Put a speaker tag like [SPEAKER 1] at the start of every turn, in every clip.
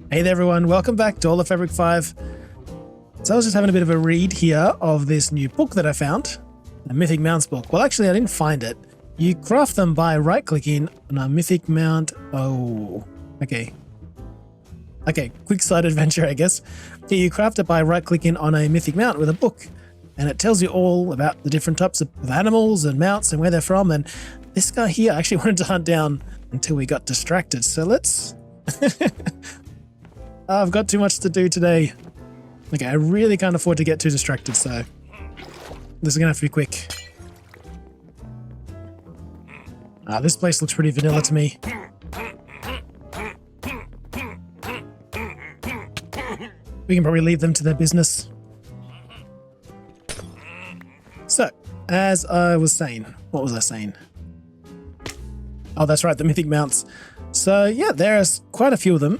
[SPEAKER 1] Hey there everyone, welcome back to All of Fabric 5. So I was just having a bit of a read here of this new book that I found, a Mythic Mounts book. Well, actually I didn't find it. You craft them by right-clicking on a Mythic Mount. Oh, okay. Okay, quick side adventure, I guess. Yeah, you craft it by right-clicking on a Mythic Mount with a book. And it tells you all about the different types of animals and mounts and where they're from. And this guy here I actually wanted to hunt down until we got distracted. So let's... I've got too much to do today. Okay, I really can't afford to get too distracted, so this is gonna have to be quick. This place looks pretty vanilla to me. We can probably leave them to their business. So, as I was saying, what was I saying? Oh, that's right, the Mythic Mounts. So yeah, there's quite a few of them.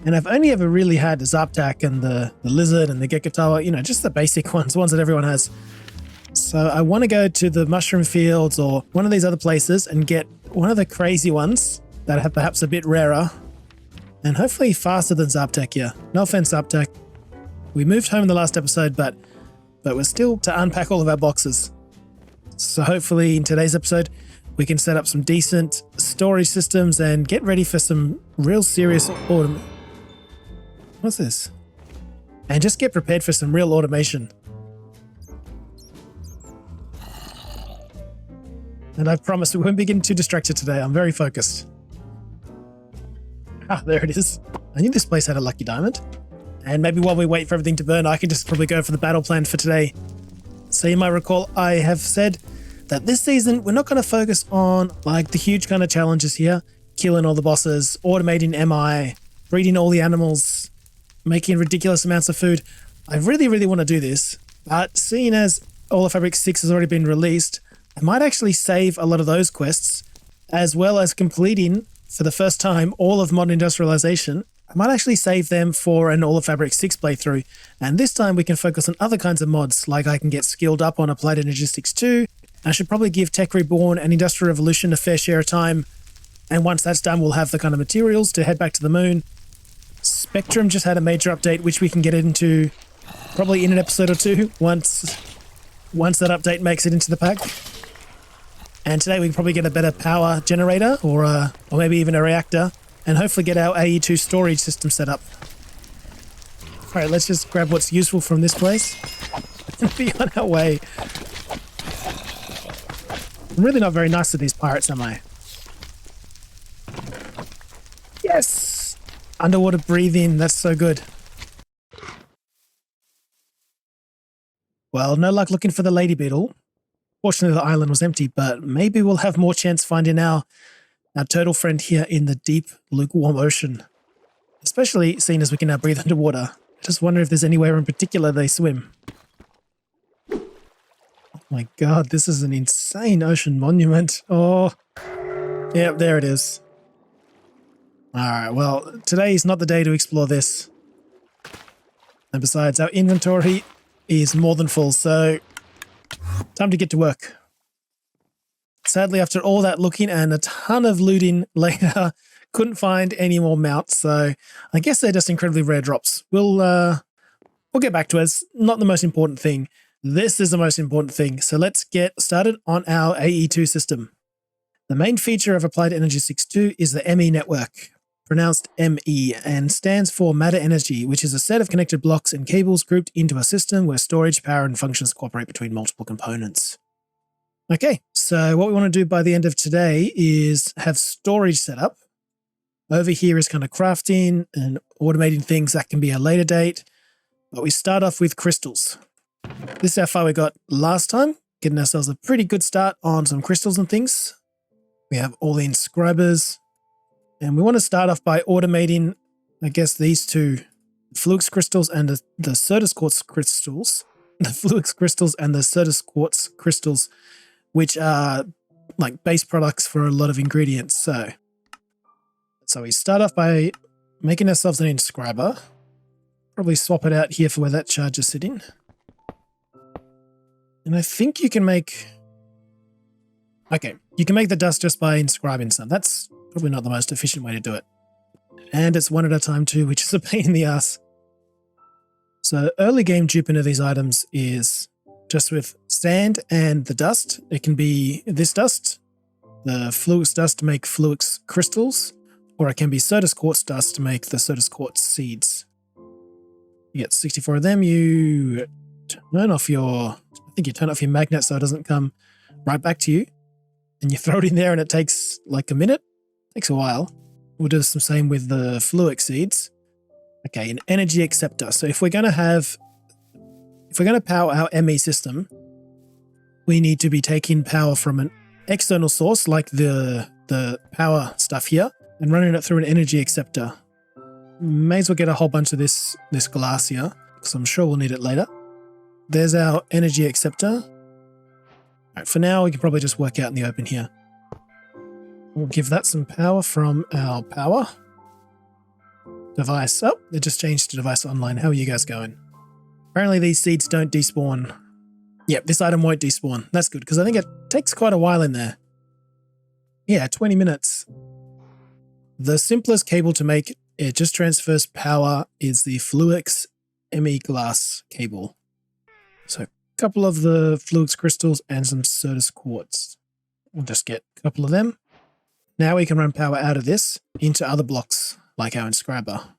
[SPEAKER 1] And I've only ever really had the Zaptak and the Lizard and the Gekatawa, you know, just the basic ones that everyone has. So I want to go to the Mushroom Fields or one of these other places and get one of the crazy ones that are perhaps a bit rarer and hopefully faster than Zaptak here. No offense, Zaptak. We moved home in the last episode, but we're still to unpack all of our boxes. So hopefully in today's episode, we can set up some decent storage systems and get ready for some real serious automation. What's this? And just get prepared for some real automation. And I promise we won't be getting too distracted today. I'm very focused. Ah, there it is. I knew this place had a lucky diamond. And maybe while we wait for everything to burn, I can just probably go for the battle plan for today. So you might recall I have said that this season we're not going to focus on like the huge kind of challenges here. Killing all the bosses, automating MI, breeding all the animals, making ridiculous amounts of food. I really want to do this, but seeing as All of Fabric 6 has already been released, I might actually save a lot of those quests, as well as completing, for the first time, all of Modern Industrialization. I might actually save them for an All of Fabric 6 playthrough, and this time we can focus on other kinds of mods, like I can get skilled up on Applied Energistics 2, I should probably give Tech Reborn and Industrial Revolution a fair share of time, and once that's done we'll have the kind of materials to head back to the moon. Spectrum just had a major update, which we can get into probably in an episode or two once that update makes it into the pack. And today we can probably get a better power generator or maybe even a reactor and hopefully get our AE2 storage system set up. All right, let's just grab what's useful from this place and be on our way. I'm really not very nice to these pirates, am I? Yes! Underwater breathing, that's so good. Well, no luck looking for the lady beetle. Fortunately, the island was empty, but maybe we'll have more chance finding our turtle friend here in the deep, lukewarm ocean. Especially seeing as we can now breathe underwater. I just wonder if there's anywhere in particular they swim. Oh my god, this is an insane ocean monument. Oh, yep, there it is. Alright, well, today is not the day to explore this. And besides, our inventory is more than full, so time to get to work. Sadly, after all that looking and a ton of looting later, couldn't find any more mounts, so I guess they're just incredibly rare drops. We'll get back to it. It's not the most important thing. This is the most important thing, so let's get started on our AE2 system. The main feature of Applied Energistics 2 is the ME network, pronounced ME, and stands for Matter Energy, which is a set of connected blocks and cables grouped into a system where storage, power, and functions cooperate between multiple components. Okay, so what we want to do by the end of today is have storage set up. Over here is kind of crafting and automating things that can be a later date, but we start off with crystals. This is how far we got last time, getting ourselves a pretty good start on some crystals and things. We have all the inscribers. And we want to start off by automating, I guess, these two, the Fluix crystals and the Certus quartz crystals. The Fluix crystals and the Certus quartz crystals, which are like base products for a lot of ingredients. So we start off by making ourselves an inscriber. Probably swap it out here for where that charge is sitting. And I think you can make... Okay, you can make the dust just by inscribing some. That's probably not the most efficient way to do it. And it's one at a time too, which is a pain in the ass. So early game duping of these items is just with sand and the dust. It can be this dust, the Fluix dust to make Fluix crystals, or it can be Certus quartz dust to make the Certus quartz seeds. You get 64 of them, you turn off your, I think you turn off your magnet so it doesn't come right back to you. And you throw it in there and it takes like a minute. Takes a while. We'll do the same with the Fluix seeds. Okay, an energy acceptor. So if we're going to power our ME system, we need to be taking power from an external source like the power stuff here and running it through an energy acceptor. May as well get a whole bunch of this glass here because I'm sure we'll need it later. There's our energy acceptor. All right, for now, we can probably just work out in the open here. We'll give that some power from our power device. Oh, it just changed to device online. How are you guys going? Apparently these seeds don't despawn. Yep, this item won't despawn. That's good, because I think it takes quite a while in there. Yeah, 20 minutes. The simplest cable to make, it just transfers power, is the Fluix ME glass cable. So a couple of the Fluix crystals and some Certus quartz. We'll just get a couple of them. Now we can run power out of this into other blocks, like our inscriber.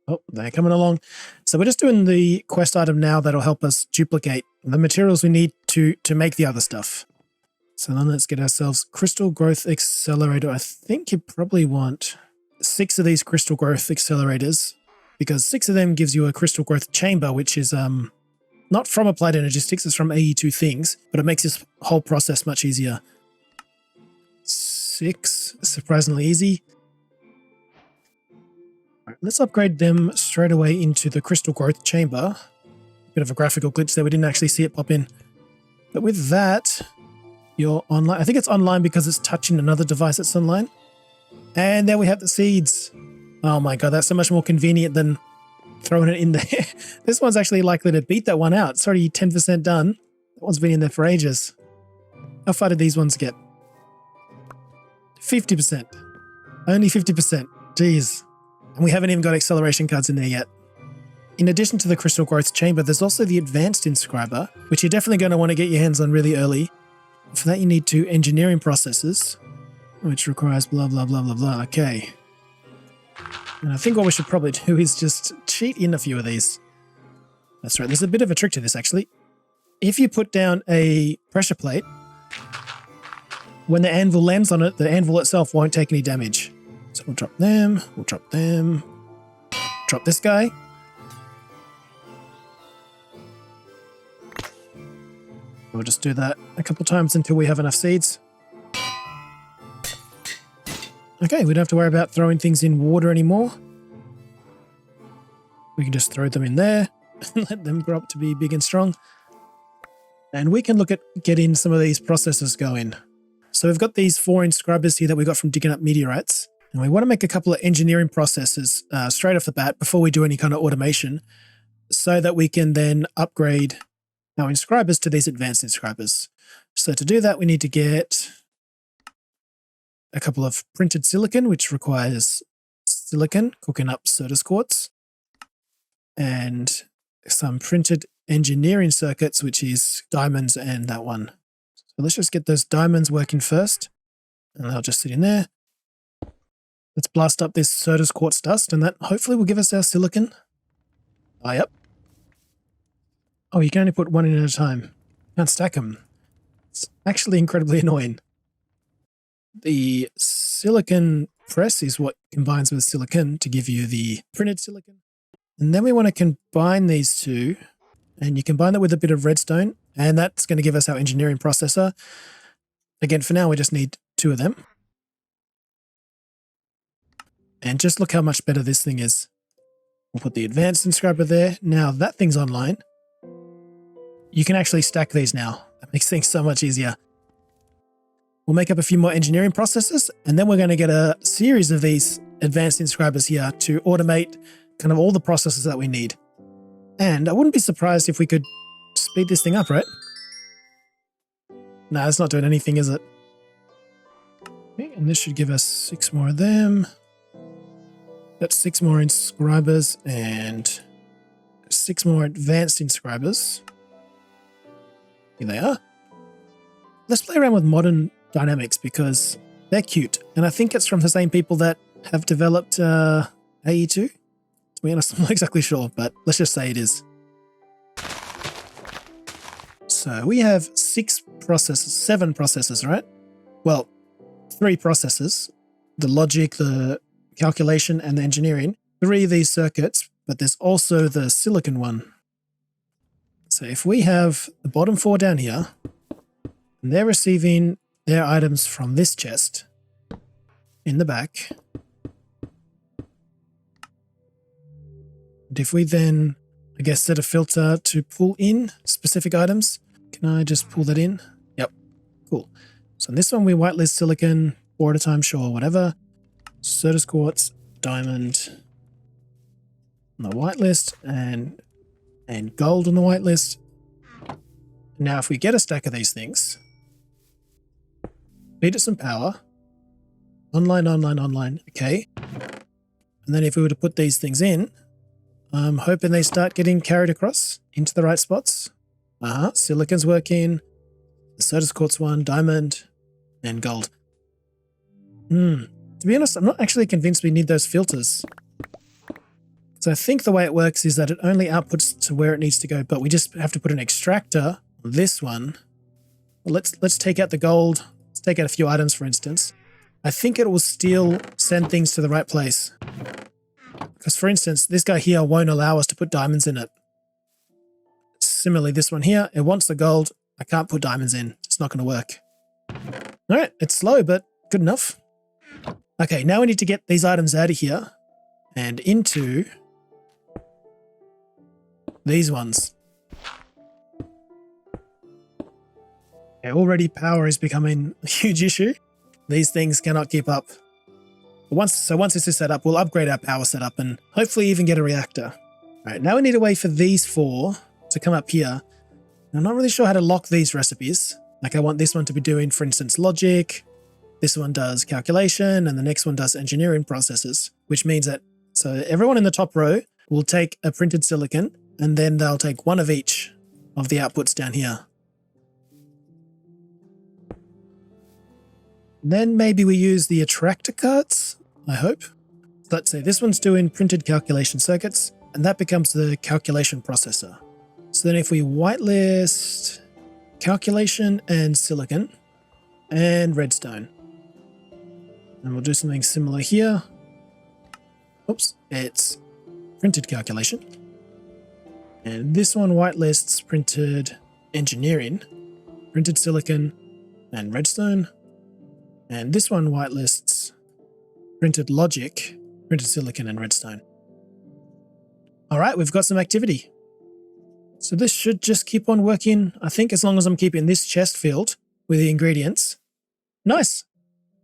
[SPEAKER 1] Oh, they're coming along. So we're just doing the quest item now that'll help us duplicate the materials we need to make the other stuff. So then let's get ourselves Crystal Growth Accelerator. I think you probably want 6 of these Crystal Growth Accelerators, because 6 of them gives you a Crystal Growth Chamber, which is not from Applied Energistics, it's from AE2 Things, but it makes this whole process much easier. 6, surprisingly easy. Right, let's upgrade them straight away into the Crystal Growth Chamber. Bit of a graphical glitch there, we didn't actually see it pop in. But with that, you're online. I think it's online because it's touching another device that's online. And there we have the seeds. Oh my god, that's so much more convenient than throwing it in there. This one's actually likely to beat that one out. It's already 10% done. That one's been in there for ages. How far did these ones get? 50%. Only 50%. Jeez. And we haven't even got acceleration cards in there yet. In addition to the Crystal Growth Chamber, there's also the Advanced Inscriber, which you're definitely going to want to get your hands on really early. For that you need 2 engineering processes, which requires blah, blah, blah, blah, blah. Okay. And I think what we should probably do is just cheat in a few of these. That's right, there's a bit of a trick to this actually. If you put down a pressure plate, when the anvil lands on it, the anvil itself won't take any damage. So we'll drop them, drop this guy. We'll just do that a couple times until we have enough seeds. Okay, we don't have to worry about throwing things in water anymore. We can just throw them in there and let them grow up to be big and strong. And we can look at getting some of these processes going. So we've got these 4 inscribers here that we got from digging up meteorites. And we want to make a couple of engineering processes straight off the bat before we do any kind of automation, so that we can then upgrade our inscribers to these advanced inscribers. So to do that, we need to get a couple of printed silicon, which requires silicon, cooking up Certus quartz, and some printed engineering circuits, which is diamonds and that one. So let's just get those diamonds working first, and they'll just sit in there. Let's blast up this Certus quartz dust, and that hopefully will give us our silicon. Ah, yep. Oh, you can only put 1 in at a time. Can't stack them. It's actually incredibly annoying. The silicon press is what combines with silicon to give you the printed silicon. And then we want to combine these 2, and you combine that with a bit of redstone, and that's going to give us our engineering processor. Again, for now, we just need 2 of them. And just look how much better this thing is. We'll put the advanced inscriber there. Now that thing's online. You can actually stack these now. That makes things so much easier. We'll make up a few more engineering processes, and then we're going to get a series of these advanced inscribers here to automate kind of all the processes that we need. And I wouldn't be surprised if we could speed this thing up, right? No, it's not doing anything, is it? Okay, and this should give us 6 more of them. That's 6 more inscribers and 6 more advanced inscribers. Here they are. Let's play around with modern dynamics because they're cute. And I think it's from the same people that have developed AE2. To be honest, I'm not exactly sure, but let's just say it is. So we have 7 processors, right? Well, 3 processors, the logic, the calculation, and the engineering. 3 of these circuits, but there's also the silicon one. So if we have the bottom 4 down here, and they're receiving their items from this chest in the back. And if we then, I guess, set a filter to pull in specific items, can I just pull that in? Yep, cool. So in this one, we whitelist silicon, 4 at a time, sure, whatever. Certus quartz, diamond on the whitelist, and gold on the whitelist. Now, if we get a stack of these things, feed it some power, online, okay. And then if we were to put these things in, I'm hoping they start getting carried across into the right spots. Silicon's working, the Certus quartz one, diamond, and gold. To be honest, I'm not actually convinced we need those filters. So I think the way it works is that it only outputs to where it needs to go, but we just have to put an extractor on this one. Well, let's take out the gold. Let's take out a few items, for instance. I think it will still send things to the right place. Because, for instance, this guy here won't allow us to put diamonds in it. Similarly, this one here, it wants the gold. I can't put diamonds in. It's not going to work. All right, it's slow, but good enough. Okay, now we need to get these items out of here and into these ones. Okay, already power is becoming a huge issue. These things cannot keep up. Once this is set up, we'll upgrade our power setup and hopefully even get a reactor. All right, now we need a way for these 4 to come up here. I'm not really sure how to lock these recipes. Like I want this one to be doing, for instance, logic. This one does calculation, and the next one does engineering processes, which means that so everyone in the top row will take a printed silicon, and then they'll take 1 of each of the outputs down here. Then maybe we use the attractor cards, I hope. Let's say this one's doing printed calculation circuits, and that becomes the calculation processor. So then if we whitelist calculation and silicon and redstone, and we'll do something similar here. Oops, it's printed calculation. And this one whitelists printed engineering, printed silicon, and redstone. And this one whitelists printed logic, printed silicon, and redstone. All right, we've got some activity. So this should just keep on working, I think, as long as I'm keeping this chest filled with the ingredients. Nice.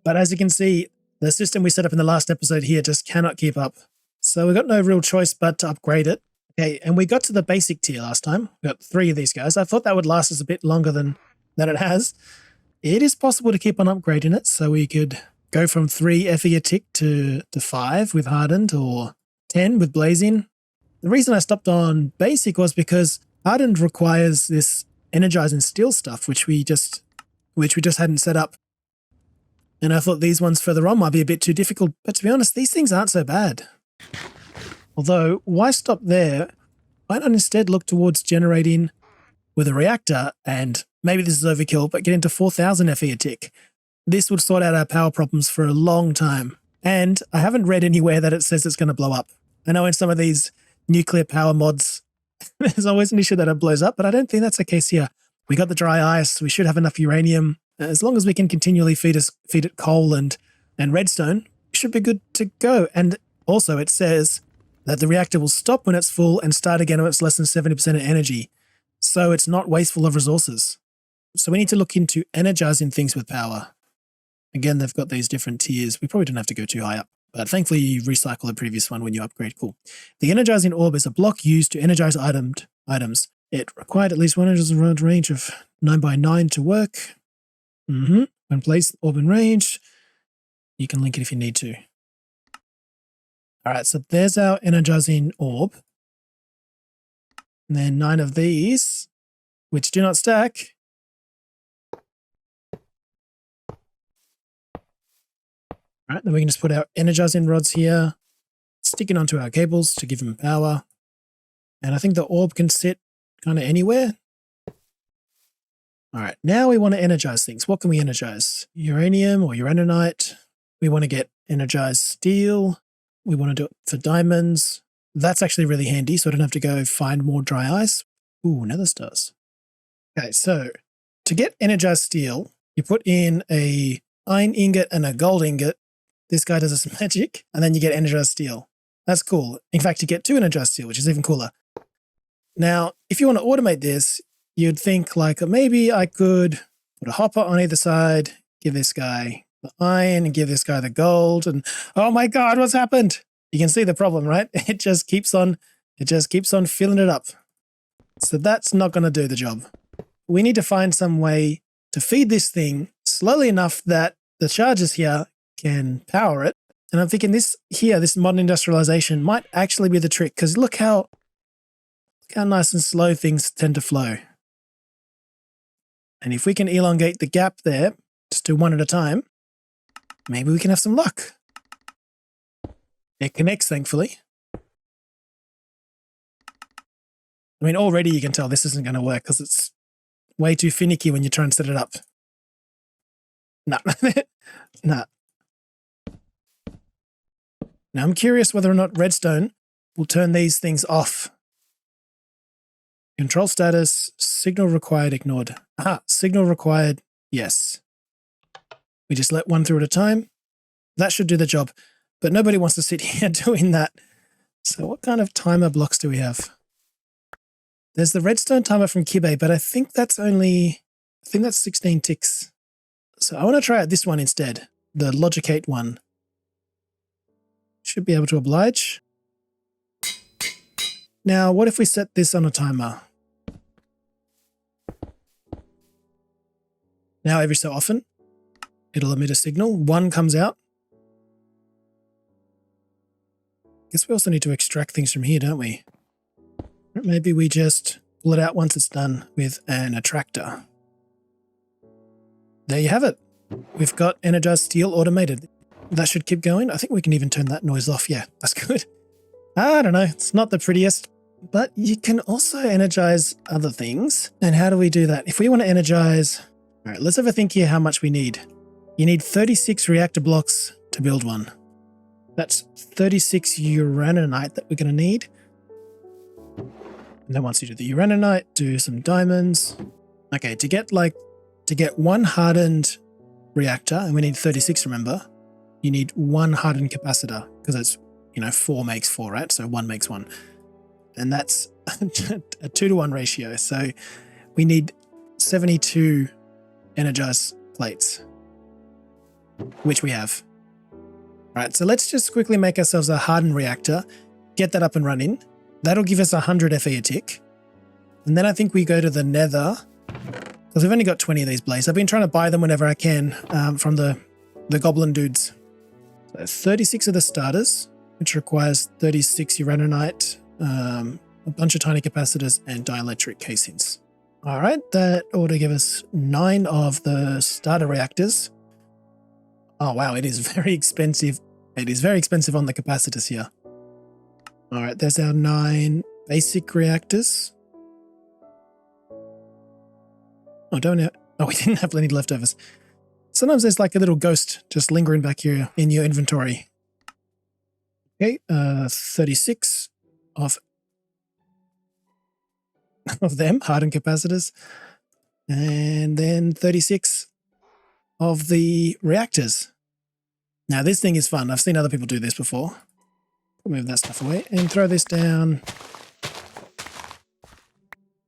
[SPEAKER 1] But as you can see, the system we set up in the last episode here just cannot keep up. So we've got no real choice but to upgrade it. Okay, and we got to the basic tier last time. We got 3 of these guys. I thought that would last us a bit longer than it has. It is possible to keep on upgrading it, so we could go from 3 FE a tick to 5 with hardened, or 10 with blazing. The reason I stopped on basic was because hardened requires this energizing steel stuff, which we just hadn't set up. And I thought these ones further on might be a bit too difficult, but to be honest, these things aren't so bad. Although, why stop there? Why not instead look towards generating with a reactor, and maybe this is overkill, but get into 4,000 FE a tick. This would sort out our power problems for a long time. And I haven't read anywhere that it says it's going to blow up. I know in some of these nuclear power mods, there's always an issue that it blows up, but I don't think that's the case here. We got the dry ice, we should have enough uranium. As long as we can continually feed it coal and redstone, we should be good to go. And also it says that the reactor will stop when it's full and start again when it's less than 70% of energy. So it's not wasteful of resources. So we need to look into energizing things with power. Again, they've got these different tiers. We probably don't have to go too high up, but thankfully you recycle the previous one when you upgrade. Cool. The energizing orb is a block used to energize items. It required at least 100 range of 9x9 to work. When placed orb in range, you can link it if you need to. All right, so there's our energizing orb. And then 9 of these, which do not stack. All right, then we can just put our energizing rods here, stick it onto our cables to give them power. And I think the orb can sit kind of anywhere. All right, now we want to energize things. What can we energize? Uranium or uraninite. We want to get energized steel. We want to do it for diamonds. That's actually really handy, so I don't have to go find more dry ice. Ooh, nether stars. Okay, so to get energized steel, you put in a iron ingot and a gold ingot. This guy does this magic, and then you get energized steel. That's cool. In fact, you get 2 energized steel, which is even cooler. Now, if you want to automate this, you'd think like maybe I could put a hopper on either side, give this guy the iron and give this guy the gold, and oh my God, what's happened? You can see the problem, right? It just keeps on filling it up. So that's not going to do the job. We need to find some way to feed this thing slowly enough that the charges here can power it. And I'm thinking this modern industrialization might actually be the trick, because look how nice and slow things tend to flow. And if we can elongate the gap there, just do one at a time, maybe we can have some luck. It connects, thankfully. I mean, already you can tell this isn't going to work because it's way too finicky when you try and set it up. No. No. Now I'm curious whether or not redstone will turn these things off. Control status, signal required ignored. Aha, signal required, yes. We just let one through at a time. That should do the job, but nobody wants to sit here doing that. So what kind of timer blocks do we have? There's the redstone timer from Kibe, but I think that's 16 ticks. So I want to try out this one instead, the Logicate one. Should be able to oblige. Now, what if we set this on a timer? Now, every so often, it'll emit a signal. 1 comes out. Guess we also need to extract things from here, don't we? Or maybe we just pull it out once it's done with an attractor. There you have it. We've got energized steel automated. That should keep going. I think we can even turn that noise off. Yeah, that's good. I don't know. It's not the prettiest, but you can also energize other things. And how do we do that? If we want to energize... All right, let's have a think here how much we need. You need 36 reactor blocks to build one. That's 36 uraninite that we're going to need. And then once you do the uraninite, do some diamonds. Okay, to get one hardened reactor, and we need 36, remember, you need 1 hardened capacitor, because it's, 4 makes 4, right? So 1 makes 1. And that's a 2-to-1 ratio. So we need 72 energized plates, which we have. All right, so let's just quickly make ourselves a hardened reactor, get that up and running. That'll give us 100 FE a tick. And then I think we go to the nether, because we've only got 20 of these blazes. I've been trying to buy them whenever I can from the goblin dudes. So 36 of the starters, which requires 36 uraninite, a bunch of tiny capacitors, and dielectric casings. All right, that ought to give us 9 of the starter reactors. Oh, wow, it is very expensive. It is very expensive on the capacitors here. All right, there's our 9 basic reactors. Oh, we didn't have plenty leftovers. Sometimes there's like a little ghost just lingering back here in your inventory. Okay, 36 of them, hardened capacitors. And then 36 of the reactors. Now this thing is fun. I've seen other people do this before. Move that stuff away and throw this down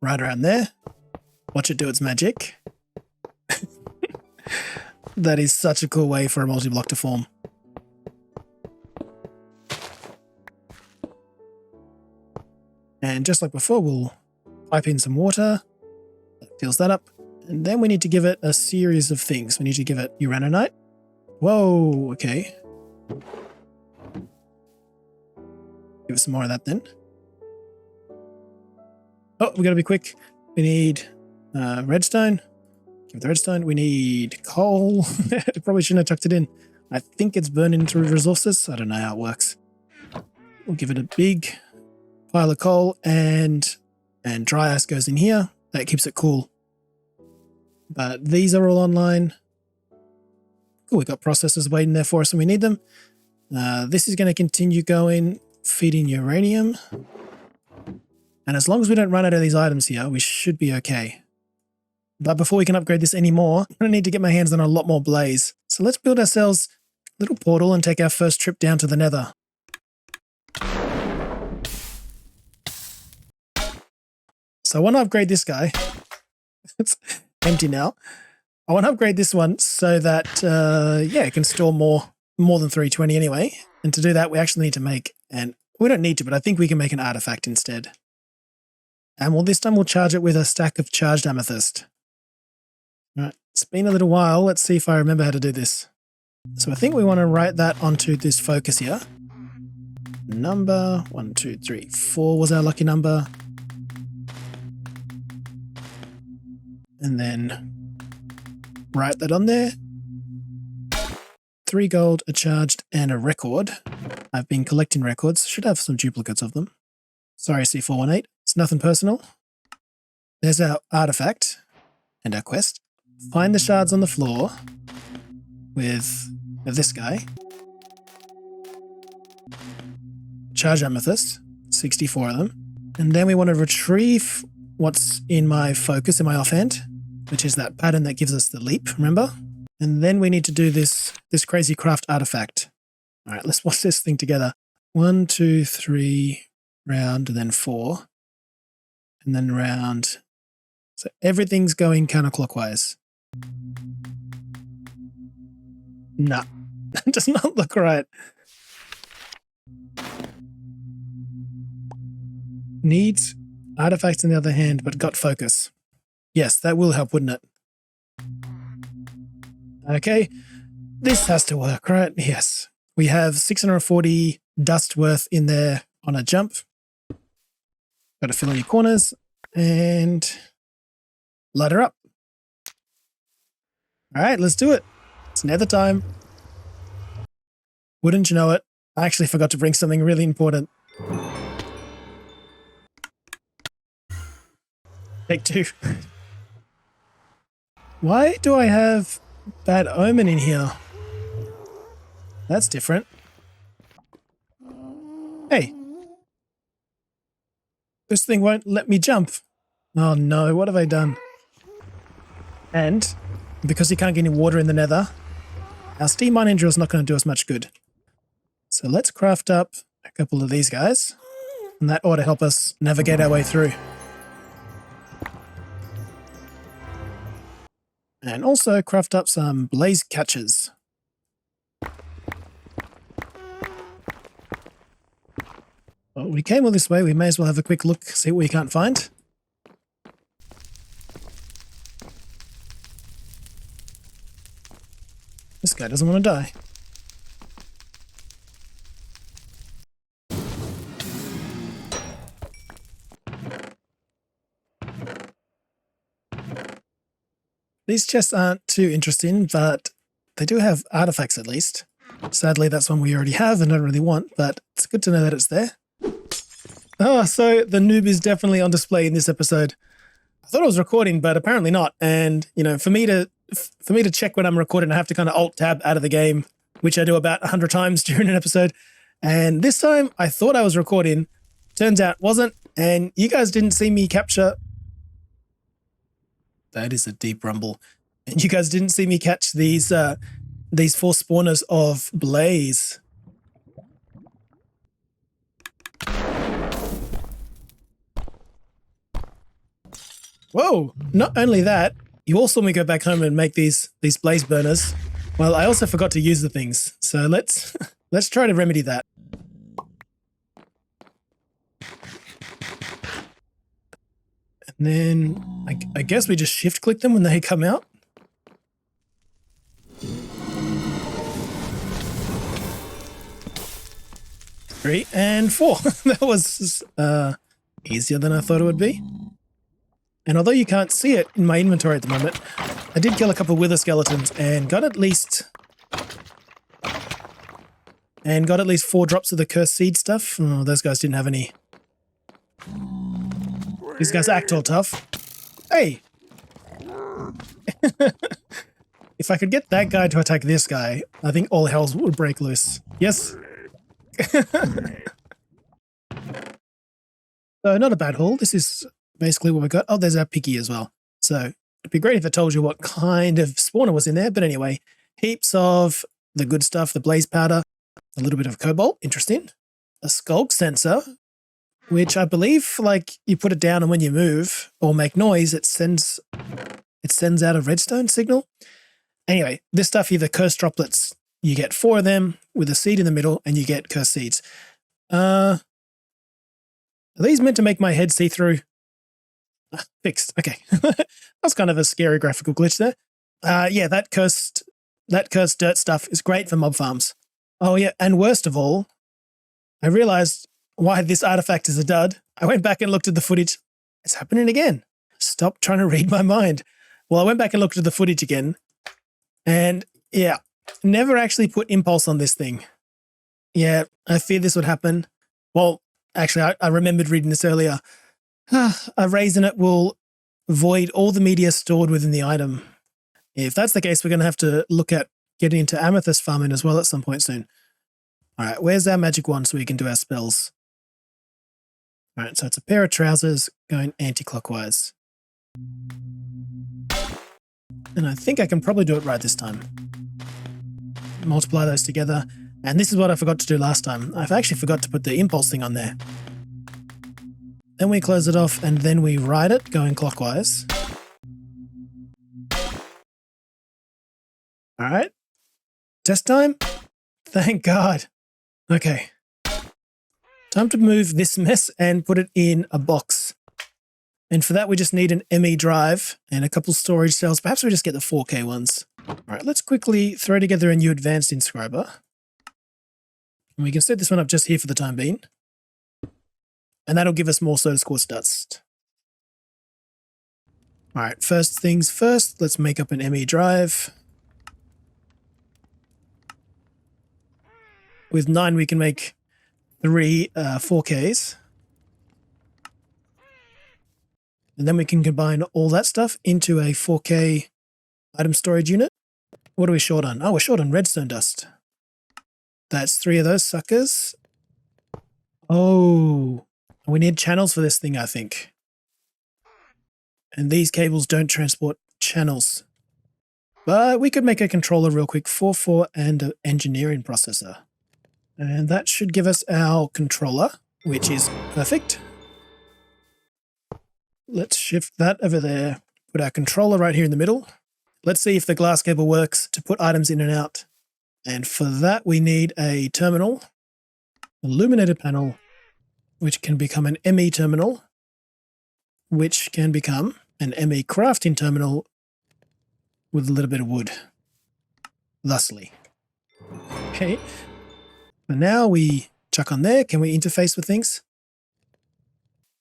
[SPEAKER 1] right around there. Watch it do its magic. That is such a cool way for a multi-block to form. And just like before, we'll pipe in some water. That fills that up. And then we need to give it a series of things. We need to give it uraninite. Whoa, okay. Give us some more of that then. Oh, we got to be quick. We need redstone. Give the redstone. We need coal. Probably shouldn't have tucked it in. I think it's burning through resources. I don't know how it works. We'll give it a big pile of coal and dry ice goes in here. That keeps it cool. But these are all online. Cool, we got processors waiting there for us when we need them. This is going to continue going, feeding uranium. And as long as we don't run out of these items here, we should be okay. But before we can upgrade this anymore, I'm going to need to get my hands on a lot more blaze. So let's build ourselves a little portal and take our first trip down to the nether. So I want to upgrade this guy. It's empty now. I want to upgrade this one so that, yeah, it can store more than 320 anyway. And to do that, we actually need to make we don't need to, but I think we can make an artifact instead. And well, this time we'll charge it with a stack of charged amethyst. All right, it's been a little while. Let's see if I remember how to do this. So I think we want to write that onto this focus here. Number 1, 2, 3, 4 was our lucky number. And then write that on there. 3 gold, a charged, and a record. I've been collecting records. Should have some duplicates of them. Sorry, C418. It's nothing personal. There's our artifact and our quest. Find the shards on the floor with this guy. Charge amethyst, 64 of them. And then we want to retrieve what's in my focus, in my offhand, which is that pattern that gives us the leap, remember? And then we need to do this crazy craft artifact. All right, let's watch this thing together. 1, 2, 3, round, and then 4. And then round. So everything's going counterclockwise. Nah, that does not look right. Needs artifacts in the other hand, but got focus. Yes, that will help, wouldn't it? Okay, this has to work, right? Yes. We have 640 dust worth in there on a jump. Got to fill in your corners and light her up. All right, let's do it. It's nether time. Wouldn't you know it? I actually forgot to bring something really important. Take 2. Why do I have bad omen in here? That's different. Hey. This thing won't let me jump. Oh no, what have I done? And because you can't get any water in the nether, our steam mining drill is not going to do us much good. So let's craft up a couple of these guys, and that ought to help us navigate our way through. And also craft up some blaze catchers. Well, we came all this way, we may as well have a quick look, see what we can't find. This guy doesn't want to die. These chests aren't too interesting, but they do have artifacts at least. Sadly, that's one we already have and don't really want, but it's good to know that it's there. Oh, so the noob is definitely on display in this episode. I thought I was recording, but apparently not. And, you know, for me to check when I'm recording, I have to kind of Alt-Tab out of the game, which I do about 100 times during an episode. And this time, I thought I was recording. Turns out wasn't. And you guys didn't see me capture... That is a deep rumble. And you guys didn't see me catch these 4 spawners of blaze. Whoa! Not only that, you all saw me go back home and make these blaze burners. Well, I also forgot to use the things. So let's try to remedy that. And then I guess we just shift click them when they come out. 3 and 4. That was easier than I thought it would be. And although you can't see it in my inventory at the moment, I did kill a couple of wither skeletons and got at least 4 drops of the cursed seed stuff. Oh, those guys didn't have any. These guys act all tough. Hey! If I could get that guy to attack this guy, I think all hell would break loose. Yes? So not a bad haul. This is basically what we got. Oh, there's our picky as well. So it'd be great if it told you what kind of spawner was in there. But anyway, heaps of the good stuff, the blaze powder, a little bit of cobalt, interesting. A skulk sensor, which I believe like you put it down and when you move or make noise, it sends out a redstone signal. Anyway, this stuff here, the cursed droplets, you get 4 of them with a seed in the middle and you get cursed seeds. Are these meant to make my head see through? Fixed. Okay. That's kind of a scary graphical glitch there. Yeah, that cursed dirt stuff is great for mob farms. Oh yeah, and worst of all, I realized why this artifact is a dud. I went back and looked at the footage. It's happening again. Stop trying to read my mind. Well, I went back and looked at the footage again. And yeah, never actually put impulse on this thing. Yeah, I fear this would happen. Well, actually, I remembered reading this earlier. A raise in it will void all the media stored within the item. If that's the case, we're going to have to look at getting into amethyst farming as well at some point soon. All right, where's our magic wand so we can do our spells? All right, so it's a pair of trousers going anti-clockwise. And I think I can probably do it right this time. Multiply those together. And this is what I forgot to do last time. I actually forgot to put the impulse thing on there. Then we close it off and then we ride it going clockwise. All right. Test time. Thank God. Okay. Time to move this mess and put it in a box. And for that, we just need an ME drive and a couple storage cells. Perhaps we just get the 4K ones. All right, let's quickly throw together a new advanced inscriber. And we can set this one up just here for the time being. And that'll give us more soda quartz dust. All right, first things first, let's make up an ME drive. With 9, we can make 3 4Ks. And then we can combine all that stuff into a 4K item storage unit. What are we short on? Oh, we're short on redstone dust. That's 3 of those suckers. Oh, we need channels for this thing, I think. And these cables don't transport channels. But we could make a controller real quick, 4 and an engineering processor. And that should give us our controller, which is perfect. Let's shift that over there. Put our controller right here in the middle. Let's see if the glass cable works to put items in and out. And for that, we need a terminal, illuminated panel, which can become an ME terminal, which can become an ME crafting terminal with a little bit of wood, thusly. Okay. But now we chuck on there. Can we interface with things?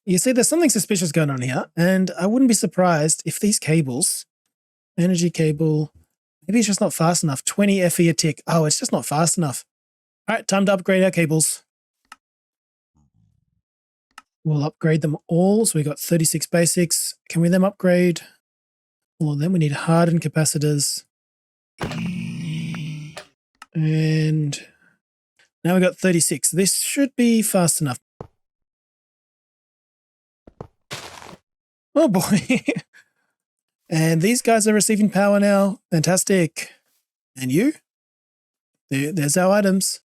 [SPEAKER 1] You see, there's something suspicious going on here, and I wouldn't be surprised if these cables, energy cable, maybe it's just not fast enough. 20 FE a tick. Oh, it's just not fast enough. All right, time to upgrade our cables. We'll upgrade them all. So we got 36 basics. Can we then upgrade? Well, then we need hardened capacitors. And now we got 36. This should be fast enough. Oh boy. And these guys are receiving power now. Fantastic. And you? There's our items.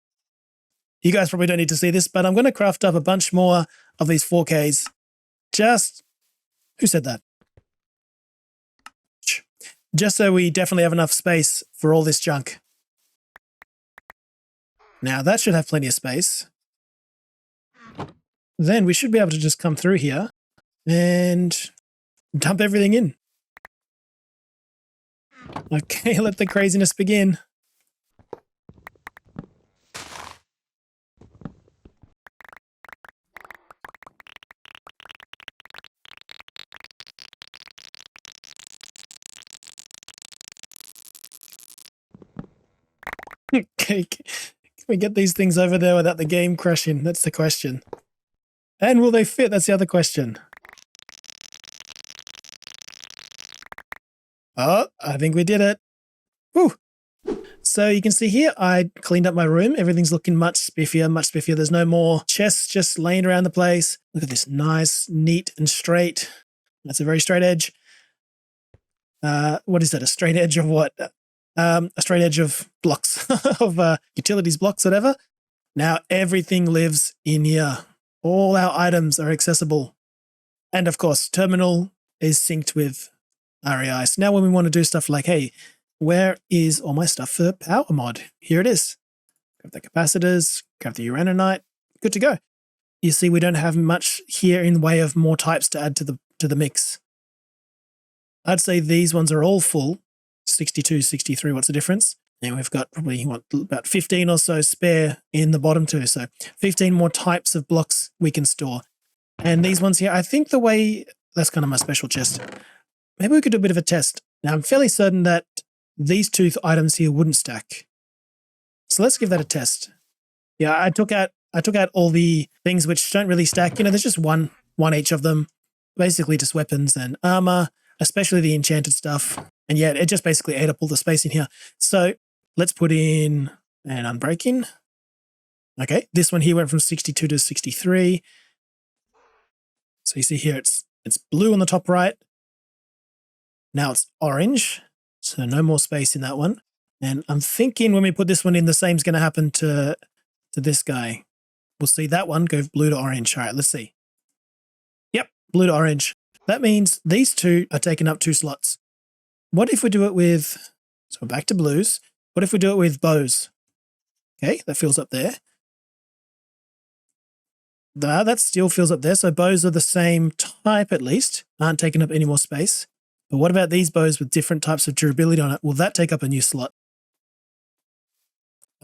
[SPEAKER 1] You guys probably don't need to see this, but I'm going to craft up a bunch more of these 4Ks. Who said that? Just so we definitely have enough space for all this junk. Now that should have plenty of space. Then we should be able to just come through here and dump everything in. Okay, let the craziness begin. Can we get these things over there without the game crashing? That's the question. And will they fit? That's the other question. Oh, I think we did it. Whew. So you can see here, I cleaned up my room. Everything's looking much spiffier, much spiffier. There's no more chests just laying around the place. Look at this, nice, neat and straight. That's a very straight edge. What is that? A straight edge of what? A straight edge of blocks, of utilities blocks, whatever. Now everything lives in here. All our items are accessible. And of course, terminal is synced with REI. So now when we want to do stuff like, hey, where is all my stuff for Powah mod? Here it is. Grab the capacitors, grab the uraninite, good to go. You see, we don't have much here in the way of more types to add to the mix. I'd say these ones are all full. 62, 63, what's the difference? And we've got probably about 15 or so spare in the bottom two. So 15 more types of blocks we can store. And these ones here, I think the way, that's kind of my special chest. Maybe we could do a bit of a test. Now I'm fairly certain that these two items here wouldn't stack. So let's give that a test. Yeah, I took out all the things which don't really stack. You know, there's just one each of them. Basically just weapons and armor, especially the enchanted stuff. And yeah, it just basically ate up all the space in here. So let's put in an unbreaking. Okay, this one here went from 62 to 63. So you see here, it's blue on the top right. Now it's orange. So no more space in that one. And I'm thinking when we put this one in, the same's going to happen to this guy. We'll see that one go blue to orange. All right, let's see. Yep, blue to orange. That means these two are taking up 2 slots. What if we do it with, so we're back to blues. What if we do it with bows? Okay, that fills up there. That still fills up there. So bows are the same type at least, aren't taking up any more space. But what about these bows with different types of durability on it? Will that take up a new slot?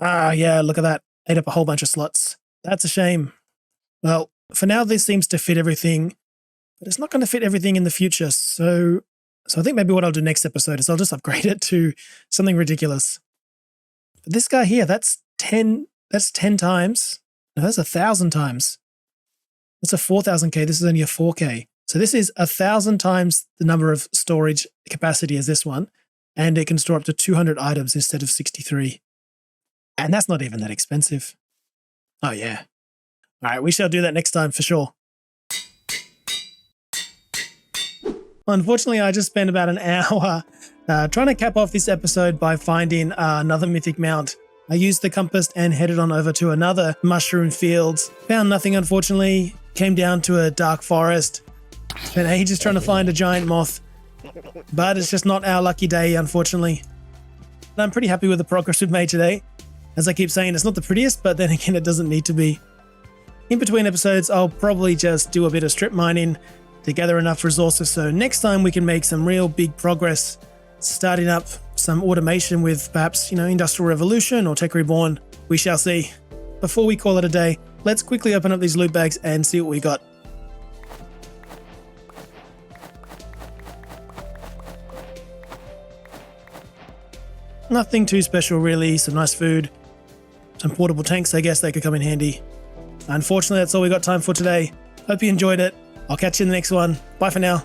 [SPEAKER 1] Ah, yeah, look at that. Ate up a whole bunch of slots. That's a shame. Well, for now, this seems to fit everything, but it's not going to fit everything in the future. So I think maybe what I'll do next episode is I'll just upgrade it to something ridiculous. But this guy here, that's 10 times. No, that's 1,000 times. That's a 4,000K. This is only a 4K. So this is 1,000 times the number of storage capacity as this one, and it can store up to 200 items instead of 63. And that's not even that expensive. Oh yeah. All right, we shall do that next time for sure. Unfortunately, I just spent about an hour trying to cap off this episode by finding another mythic mount. I used the compass and headed on over to another mushroom field. Found nothing, unfortunately. Came down to a dark forest. Spent ages trying to find a giant moth. But it's just not our lucky day, unfortunately. But I'm pretty happy with the progress we've made today. As I keep saying, it's not the prettiest, but then again, it doesn't need to be. In between episodes, I'll probably just do a bit of strip mining to gather enough resources so next time we can make some real big progress, starting up some automation with perhaps, Industrial Revolution or Tech Reborn. We shall see. Before we call it a day, let's quickly open up these loot bags and see what we got. Nothing too special really, some nice food, some portable tanks, I guess they could come in handy. Unfortunately, that's all we got time for today. Hope you enjoyed it. I'll catch you in the next one. Bye for now.